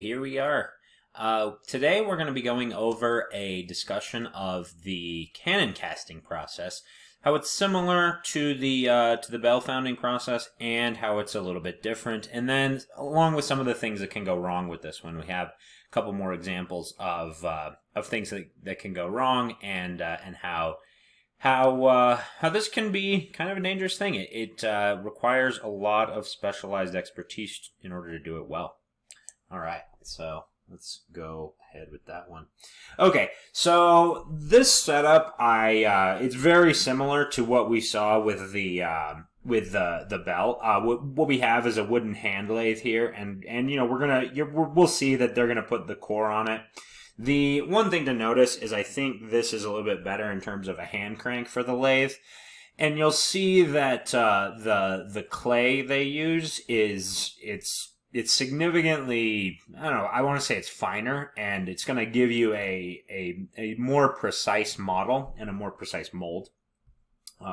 Here we are. Today we're going to be going over a discussion of the Canon casting process, how it's similar to the Bell founding process, and how it's a little bit different. And then, along with some of the things that can go wrong with this one, we have a couple more examples of things that can go wrong, and how this can be kind of a dangerous thing. It requires a lot of specialized expertise in order to do it well. All right, so let's go ahead with that one. Okay, so this setup, it's very similar to what we saw with the bell. What we have is a wooden hand lathe here, and you know we'll see that they're gonna put the core on it. The one thing to notice is I think this is a little bit better in terms of a hand crank for the lathe. And you'll see that the clay they use it's significantly, I don't know, I want to say it's finer, and it's going to give you a more precise model and a more precise mold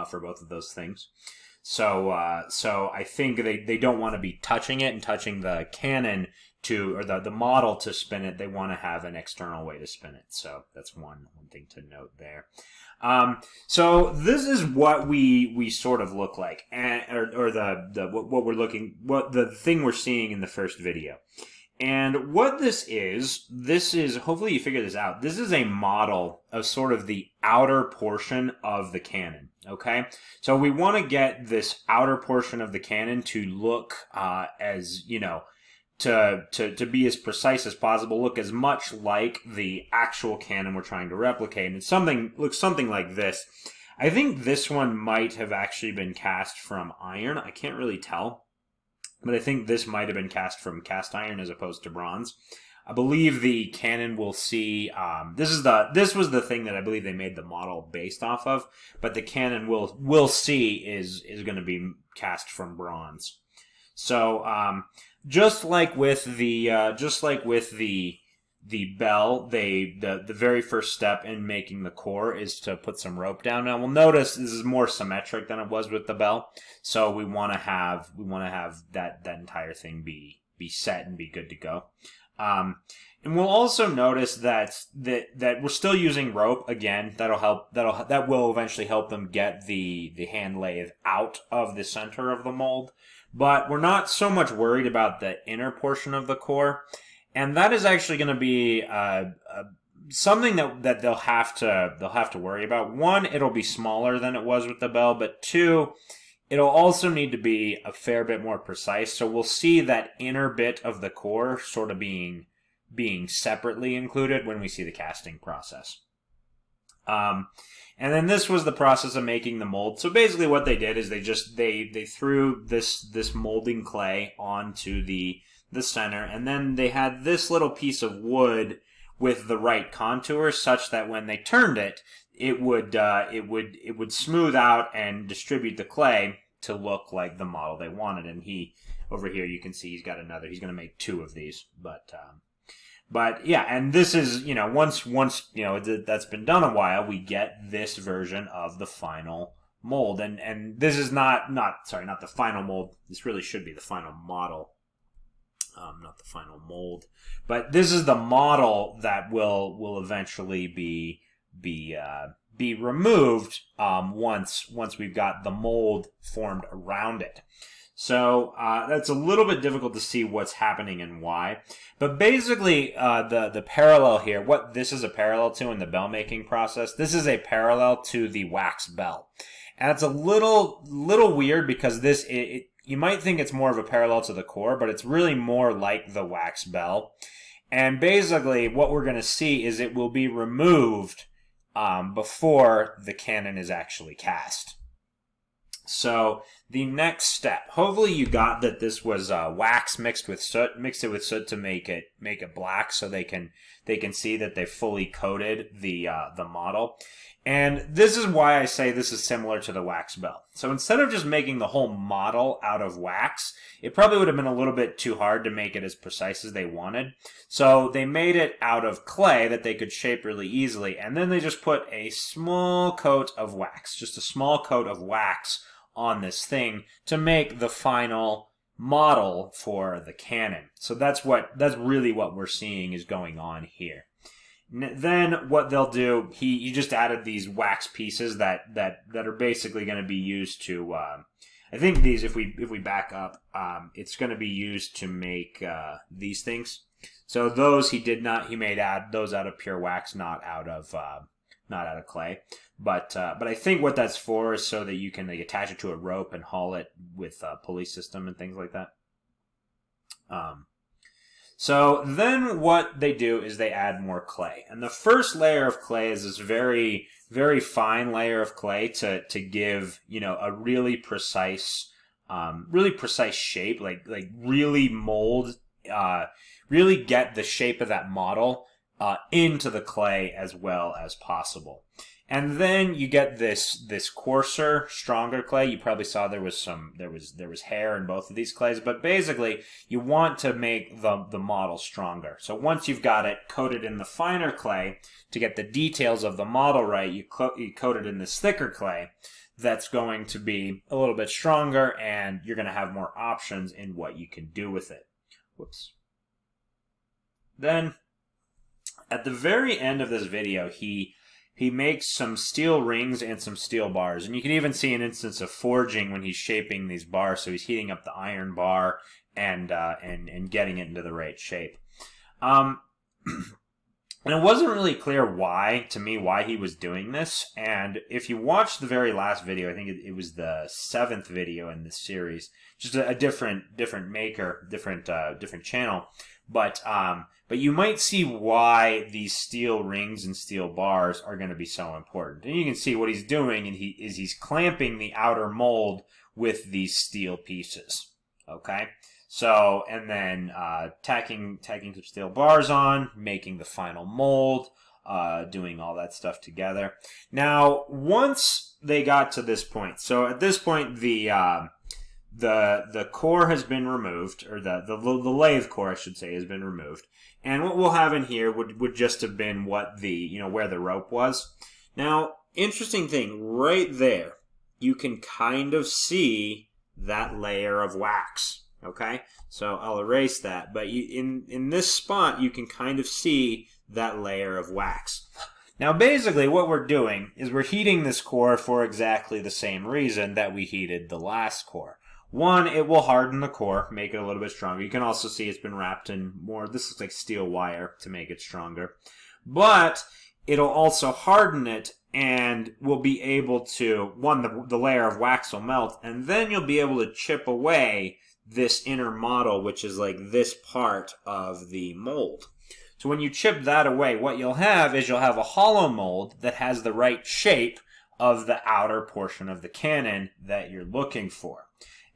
for both of those things. So I think they don't want to be touching it and touching the Canon or the model to spin it. They want to have an external way to spin it. So that's one thing to note there. So this is what we sort of look like, or the thing we're seeing in the first video. And what this is hopefully you figure this out. This is a model of sort of the outer portion of the Canon. Okay, so we want to get this outer portion of the Canon to look as, you know, to be as precise as possible, look as much like the actual Canon we're trying to replicate. And it looks something like this. I think this one might have actually been cast from iron. I can't really tell, but I think this might have been cast from cast iron as opposed to bronze. I believe the Canon will see, this was the thing that I believe they made the model based off of, but the Canon will see is going to be cast from bronze. So, just like with the bell, the very first step in making the core is to put some rope down. Now we'll notice this is more symmetric than it was with the bell, so we want to have that entire thing be set and be good to go. And we'll also notice that we're still using rope again. That will eventually help them get the hand lathe out of the center of the mold. But we're not so much worried about the inner portion of the core, and that is actually going to be something that they'll have to worry about. One, it'll be smaller than it was with the bell, but two, it'll also need to be a fair bit more precise. So we'll see that inner bit of the core sort of being separately included when we see the casting process. And then this was the process of making the mold. So basically what they did is they threw this molding clay onto the center, and then they had this little piece of wood with the right contour such that when they turned it, it would smooth out and distribute the clay to look like the model they wanted. And over here you can see he's got another. He's going to make two of these, But yeah, and this is, you know, once you know that's been done a while, we get this version of the final mold, and this is not the final mold. This really should be the final model, not the final mold. But this is the model that will eventually be removed once we've got the mold formed around it. So that's a little bit difficult to see what's happening and why. But basically, the parallel here, what this is a parallel to in the bell making process, this is a parallel to the wax bell. And it's a little weird because you might think it's more of a parallel to the core, but it's really more like the wax bell. And basically, what we're going to see is it will be removed before the Canon is actually cast. So the next step, hopefully you got that this was wax mixed with soot, mixed it with soot to make it black, so they can see that they fully coated the model. And this is why I say this is similar to the wax bell. So instead of just making the whole model out of wax, it probably would have been a little bit too hard to make it as precise as they wanted. So they made it out of clay that they could shape really easily, and then they just put a small coat of wax, just a small coat of wax on this thing to make the final model for the Canon. So that's really what we're seeing is going on here. Then what they'll do, he just added these wax pieces that are basically going to be used to, I think these, if we back up, it's going to be used to make these things. So those he made those out of pure wax, not out of clay. But I think what that's for is so that you can attach it to a rope and haul it with a pulley system and things like that. So then what they do is they add more clay. And the first layer of clay is this very, very fine layer of clay to give, a really precise shape, like really mold, really get the shape of that model into the clay as well as possible. And then you get this coarser, stronger clay. You probably saw there was hair in both of these clays, but basically you want to make the model stronger. So once you've got it coated in the finer clay to get the details of the model right, you coat it in this thicker clay that's going to be a little bit stronger, and you're going to have more options in what you can do with it. Whoops. Then at the very end of this video, he makes some steel rings and some steel bars. And you can even see an instance of forging when he's shaping these bars. So he's heating up the iron bar and getting it into the right shape. And it wasn't really clear why he was doing this. And if you watch the very last video, I think it was the 7th video in this series, just a different maker, different channel. But you might see why these steel rings and steel bars are going to be so important. And you can see what he's doing, and he's clamping the outer mold with these steel pieces. Okay, so and then tacking some steel bars on, making the final mold, doing all that stuff together. Now, once they got to this point, so at this point the core has been removed, or the lathe core, I should say, has been removed. And what we'll have in here would just have been what where the rope was. Now, interesting thing, right there, you can kind of see that layer of wax. Okay, so I'll erase that. But in this spot, you can kind of see that layer of wax. Now, basically, what we're doing is we're heating this core for exactly the same reason that we heated the last core. One, it will harden the core, make it a little bit stronger. You can also see it's been wrapped in more, this looks like steel wire to make it stronger. But it'll also harden it, and we'll be able to, one, the layer of wax will melt, and then you'll be able to chip away this inner model, which is like this part of the mold. So when you chip that away, what you'll have is you'll have a hollow mold that has the right shape of the outer portion of the Canon that you're looking for.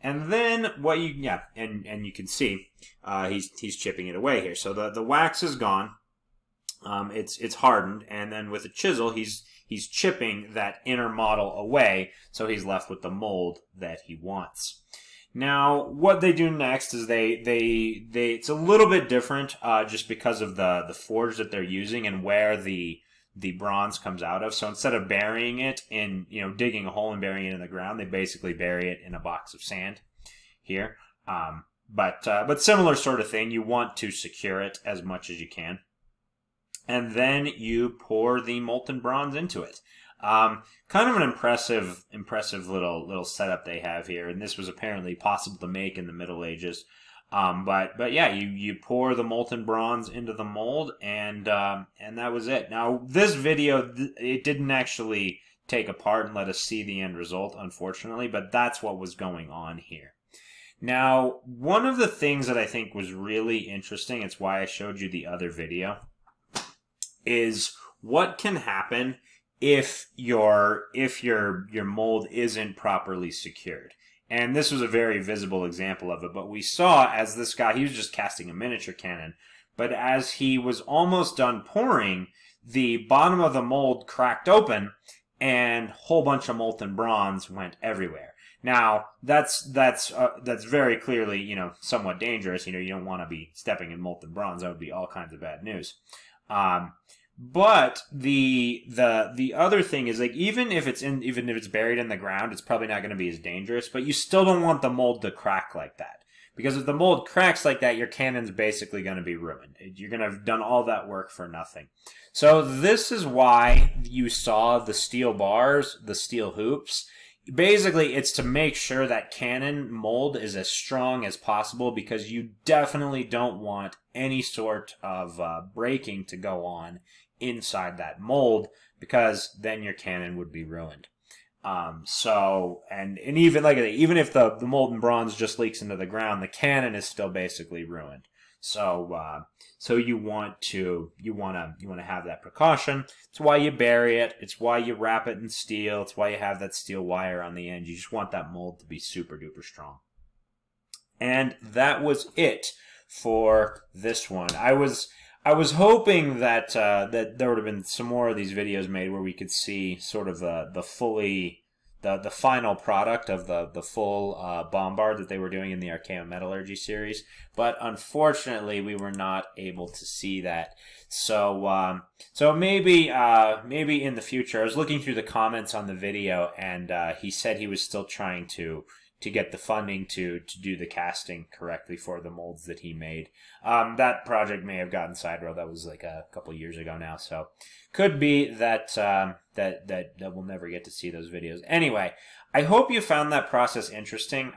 And then what and you can see he's chipping it away here. So the wax is gone. It's hardened, and then with a chisel he's chipping that inner model away, so he's left with the mold that he wants. Now, what they do next is it's a little bit different just because of the forge that they're using and where the bronze comes out of. So instead of burying it in, digging a hole and burying it in the ground, they basically bury it in a box of sand here. But similar sort of thing. You want to secure it as much as you can. And then you pour the molten bronze into it. Kind of an impressive little setup they have here. And this was apparently possible to make in the Middle Ages. But yeah, you pour the molten bronze into the mold, and that was it. Now, this video, it didn't actually take apart and let us see the end result, unfortunately, but that's what was going on here. Now, one of the things that I think was really interesting, it's why I showed you the other video, is what can happen if your mold isn't properly secured. And this was a very visible example of it. But we saw as this guy, he was just casting a miniature cannon. But as he was almost done pouring, the bottom of the mold cracked open and a whole bunch of molten bronze went everywhere. Now, that's very clearly, somewhat dangerous. You don't want to be stepping in molten bronze. That would be all kinds of bad news. But the other thing is, like, even if it's buried in the ground, it's probably not going to be as dangerous, but you still don't want the mold to crack like that, Because if the mold cracks like that, your cannon's basically going to be ruined. You're going to have done all that work for nothing. So this is why you saw the steel bars, the steel hoops. Basically, it's to make sure that cannon mold is as strong as possible, because you definitely don't want any sort of breaking to go on inside that mold, because then your cannon would be ruined. And even like even if the molten bronze just leaks into the ground, the cannon is still basically ruined. So you want to have that precaution. It's why you bury it. It's why you wrap it in steel. It's why you have that steel wire on the end. You just want that mold to be super duper strong. And that was it for this one. I was hoping that that there would have been some more of these videos made where we could see sort of the final product of the full bombard that they were doing in the Archaeum Metallurgy series, but unfortunately we were not able to see that. So maybe in the future. I was looking through the comments on the video, and he said he was still trying to get the funding to do the casting correctly for the molds that he made. That project may have gotten sideroad. That was like a couple years ago now, so could be that that we'll never get to see those videos. Anyway, I hope you found that process interesting.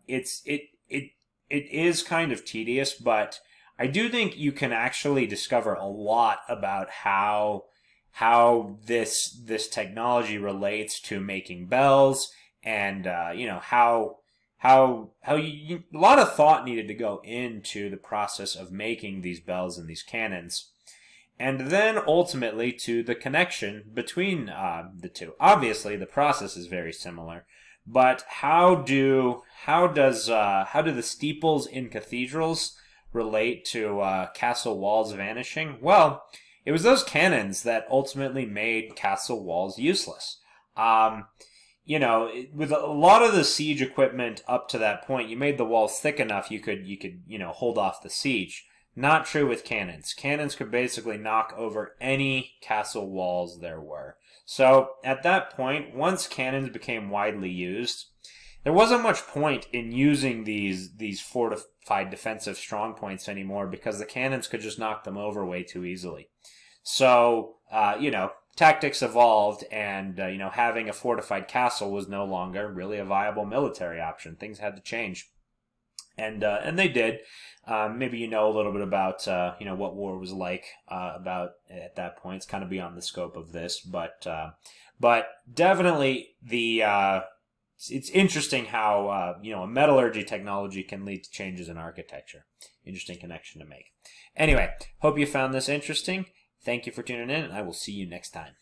It is kind of tedious, but I do think you can actually discover a lot about how this technology relates to making bells. And how a lot of thought needed to go into the process of making these bells and these cannons, and then ultimately to the connection between the two. Obviously, the process is very similar, but how do the steeples in cathedrals relate to castle walls vanishing? Well, it was those cannons that ultimately made castle walls useless. With a lot of the siege equipment up to that point, you made the walls thick enough you could hold off the siege. Not true with cannons. Cannons could basically knock over any castle walls there were. So at that point, once cannons became widely used, there wasn't much point in using these fortified defensive strongpoints anymore, because the cannons could just knock them over way too easily. So tactics evolved, and having a fortified castle was no longer really a viable military option. Things had to change, and they did. Maybe a little bit about what war was like about at that point. It's kind of beyond the scope of this, but definitely it's interesting how a metallurgy technology can lead to changes in architecture. Interesting connection to make. Anyway, hope you found this interesting. Thank you for tuning in, and I will see you next time.